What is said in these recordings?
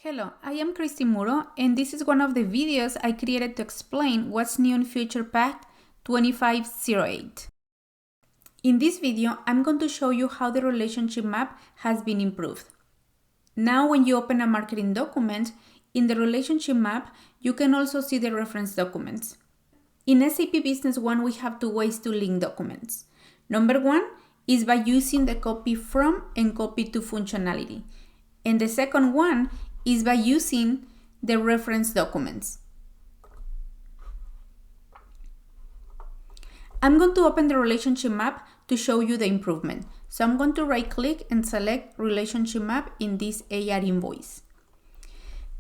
Hello, I am Christy Muro, and this is one of the videos I created to explain what's new in Future Pack 2508. In this video, I'm going to show you how the relationship map has been improved. Now, when you open a marketing document, in the relationship map, you can also see the reference documents. In SAP Business One, we have two ways to link documents. Number one is by using the copy from and copy to functionality. And the second one is by using the reference documents. I'm going to open the relationship map to show you the improvement. So I'm going to right click and select relationship map in this AR invoice.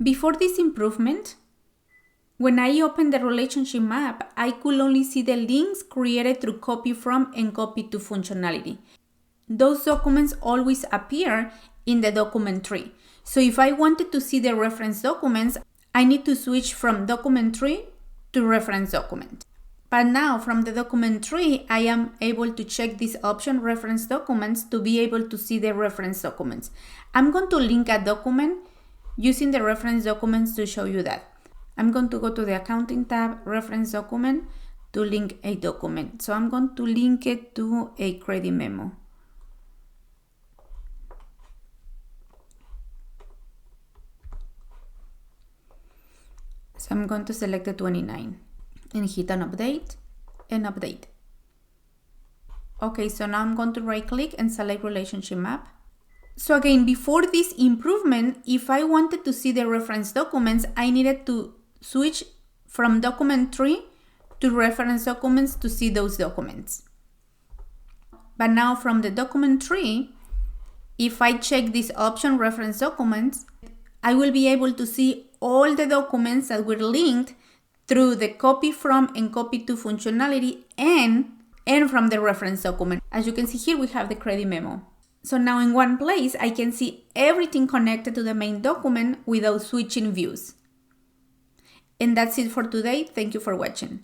Before this improvement, when I opened the relationship map, I could only see the links created through copy from and copy to functionality. Those documents always appear in the document tree. So if I wanted to see the reference documents, I need to switch from document tree to reference document. But now from the document tree, I am able to check this option, reference documents, to be able to see the reference documents. I'm going to link a document using the reference documents to show you that. I'm going to go to the accounting tab, reference document, to link a document. So I'm going to link it to a credit memo. So I'm going to select the 29 and hit an update and update. Okay, so now I'm going to right click and select relationship map. So again, before this improvement, if I wanted to see the reference documents, I needed to switch from document tree to reference documents to see those documents. But now from the document tree, if I check this option, reference documents, I will be able to see all the documents that were linked through the copy from and copy to functionality and from the reference document. As you can see here, we have the credit memo. So now in one place, I can see everything connected to the main document without switching views. And that's it for today. Thank you for watching.